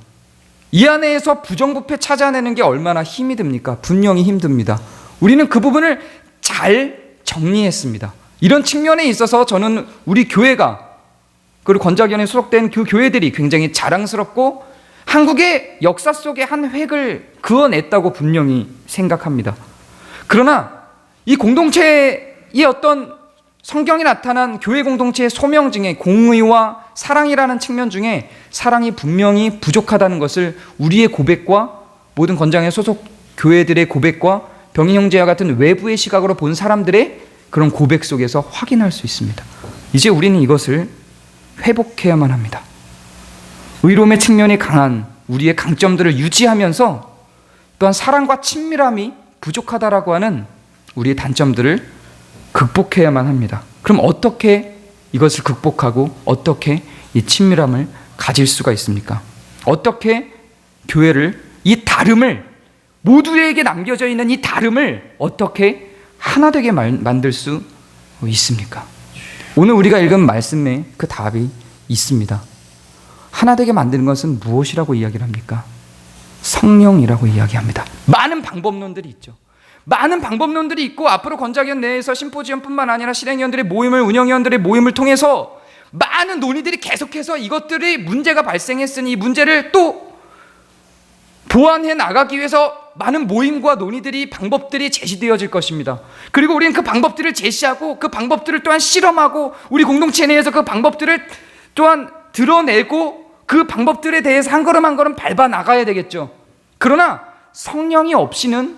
이 안에서 부정부패 찾아내는 게 얼마나 힘이 듭니까? 분명히 힘듭니다. 우리는 그 부분을 잘 정리했습니다. 이런 측면에 있어서 저는 우리 교회가, 그리고 건자기원에 소속된 그 교회들이 굉장히 자랑스럽고 한국의 역사 속에 한 획을 그어냈다고 분명히 생각합니다. 그러나 이 공동체의 어떤 성경이 나타난 교회 공동체의 소명 중에 공의와 사랑이라는 측면 중에 사랑이 분명히 부족하다는 것을 우리의 고백과 모든 건장의 소속 교회들의 고백과 병인 형제와 같은 외부의 시각으로 본 사람들의 그런 고백 속에서 확인할 수 있습니다. 이제 우리는 이것을 회복해야만 합니다. 의로움의 측면이 강한 우리의 강점들을 유지하면서 또한 사랑과 친밀함이 부족하다라고 하는 우리의 단점들을 극복해야만 합니다. 그럼 어떻게 이것을 극복하고 어떻게 이 친밀함을 가질 수가 있습니까? 어떻게 교회를, 이 다름을, 모두에게 남겨져 있는 이 다름을 어떻게 하나 되게 만들 수 있습니까? 오늘 우리가 읽은 말씀에 그 답이 있습니다. 하나 되게 만드는 것은 무엇이라고 이야기를 합니까? 성령이라고 이야기합니다. 많은 방법론들이 있죠. 많은 방법론들이 있고 앞으로 건자기원 내에서 심포지엄뿐만 아니라 실행위원들의 모임을 운영위원들의 모임을 통해서 많은 논의들이 계속해서 이것들이 문제가 발생했으니 이 문제를 또 보완해 나가기 위해서 많은 모임과 논의들이 방법들이 제시되어질 것입니다. 그리고 우리는 그 방법들을 제시하고 그 방법들을 또한 실험하고 우리 공동체 내에서 그 방법들을 또한 드러내고 그 방법들에 대해서 한 걸음 한 걸음 밟아 나가야 되겠죠. 그러나 성령이 없이는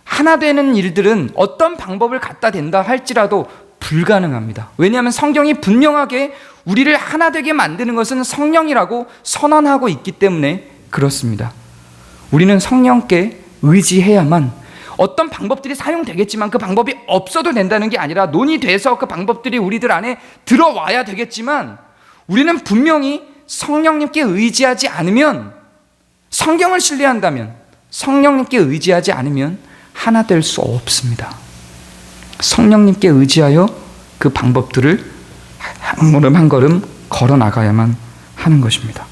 하나 되는 일들은 어떤 방법을 갖다 댄다 할지라도 불가능합니다. 왜냐하면 성경이 분명하게 우리를 하나 되게 만드는 것은 성령이라고 선언하고 있기 때문에 그렇습니다. 우리는 성령께 의지해야만 어떤 방법들이 사용되겠지만 그 방법이 없어도 된다는 게 아니라 논의돼서 그 방법들이 우리들 안에 들어와야 되겠지만 우리는 분명히 성령님께 의지하지 않으면, 성경을 신뢰한다면, 성령님께 의지하지 않으면 하나 될 수 없습니다. 성령님께 의지하여 그 방법들을 한 걸음 한 걸음 걸어 나가야만 하는 것입니다.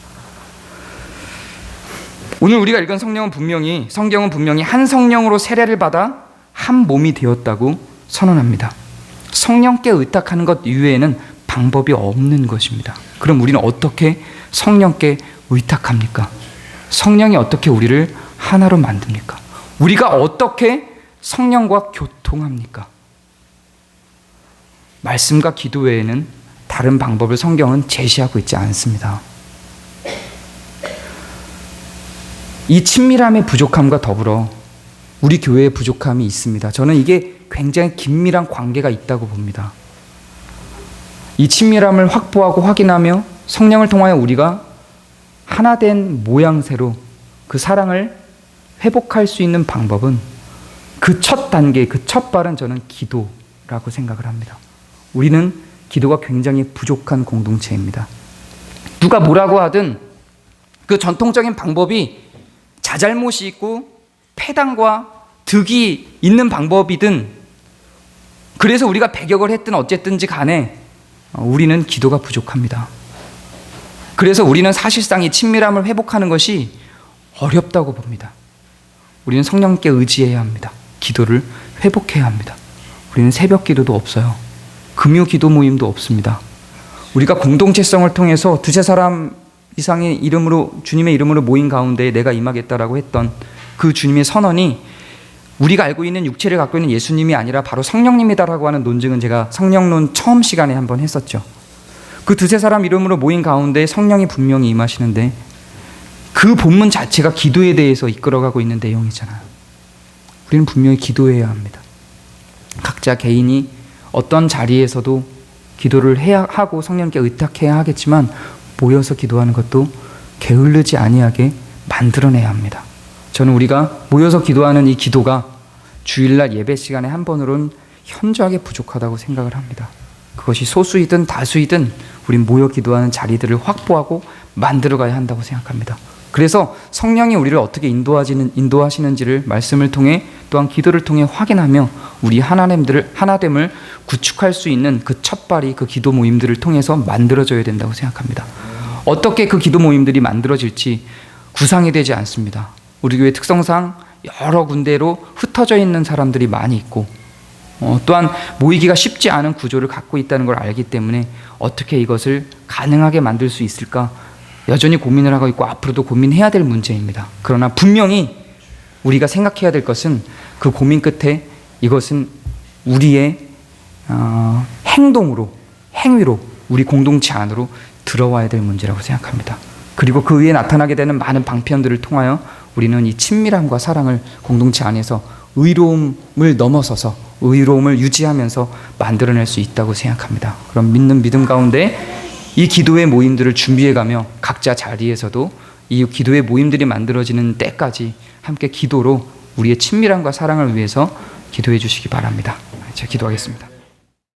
오늘 우리가 읽은 성경은 분명히 한 성령으로 세례를 받아 한 몸이 되었다고 선언합니다. 성령께 의탁하는 것 이외에는 방법이 없는 것입니다. 그럼 우리는 어떻게 성령께 의탁합니까? 성령이 어떻게 우리를 하나로 만듭니까? 우리가 어떻게 성령과 교통합니까? 말씀과 기도 외에는 다른 방법을 성경은 제시하고 있지 않습니다. 이 친밀함의 부족함과 더불어 우리 교회의 부족함이 있습니다. 저는 이게 굉장히 긴밀한 관계가 있다고 봅니다. 이 친밀함을 확보하고 확인하며 성령을 통하여 우리가 하나 된 모양새로 그 사랑을 회복할 수 있는 방법은 그 첫 단계, 그 첫 발은 저는 기도라고 생각을 합니다. 우리는 기도가 굉장히 부족한 공동체입니다. 누가 뭐라고 하든 그 전통적인 방법이 자잘못이 있고 패당과 득이 있는 방법이든, 그래서 우리가 배격을 했든 어쨌든지 간에 우리는 기도가 부족합니다. 그래서 우리는 사실상 이 친밀함을 회복하는 것이 어렵다고 봅니다. 우리는 성령께 의지해야 합니다. 기도를 회복해야 합니다. 우리는 새벽 기도도 없어요. 금요 기도 모임도 없습니다. 우리가 공동체성을 통해서 두세 사람 이상의 이름으로, 주님의 이름으로 모인 가운데 내가 임하겠다라고 했던 그 주님의 선언이 우리가 알고 있는 육체를 갖고 있는 예수님이 아니라 바로 성령님이다라고 하는 논증은 제가 성령론 처음 시간에 한번 했었죠. 그 두세 사람 이름으로 모인 가운데 성령이 분명히 임하시는데 그 본문 자체가 기도에 대해서 이끌어가고 있는 내용이잖아요. 우리는 분명히 기도해야 합니다. 각자 개인이 어떤 자리에서도 기도를 해야 하고 성령께 의탁해야 하겠지만 모여서 기도하는 것도 게을르지 아니하게 만들어내야 합니다. 저는 우리가 모여서 기도하는 이 기도가 주일날 예배 시간에 한 번으로는 현저하게 부족하다고 생각을 합니다. 그것이 소수이든 다수이든 우린 모여 기도하는 자리들을 확보하고 만들어가야 한다고 생각합니다. 그래서 성령이 우리를 어떻게 인도하시는지를 말씀을 통해 또한 기도를 통해 확인하며 우리 하나됨을 구축할 수 있는 그 첫발이 그 기도 모임들을 통해서 만들어져야 된다고 생각합니다. 어떻게 그 기도 모임들이 만들어질지 구상이 되지 않습니다. 우리 교회 특성상 여러 군데로 흩어져 있는 사람들이 많이 있고 또한 모이기가 쉽지 않은 구조를 갖고 있다는 걸 알기 때문에 어떻게 이것을 가능하게 만들 수 있을까 여전히 고민을 하고 있고 앞으로도 고민해야 될 문제입니다. 그러나 분명히 우리가 생각해야 될 것은 그 고민 끝에 이것은 우리의 행위로 우리 공동체 안으로 들어와야 될 문제라고 생각합니다. 그리고 그 위에 나타나게 되는 많은 방편들을 통하여 우리는 이 친밀함과 사랑을 공동체 안에서 의로움을 넘어서서 의로움을 유지하면서 만들어낼 수 있다고 생각합니다. 그럼 믿는 믿음 가운데 이 기도의 모임들을 준비해가며 각자 자리에서도 이 기도의 모임들이 만들어지는 때까지 함께 기도로 우리의 친밀함과 사랑을 위해서 기도해 주시기 바랍니다. 제가 기도하겠습니다.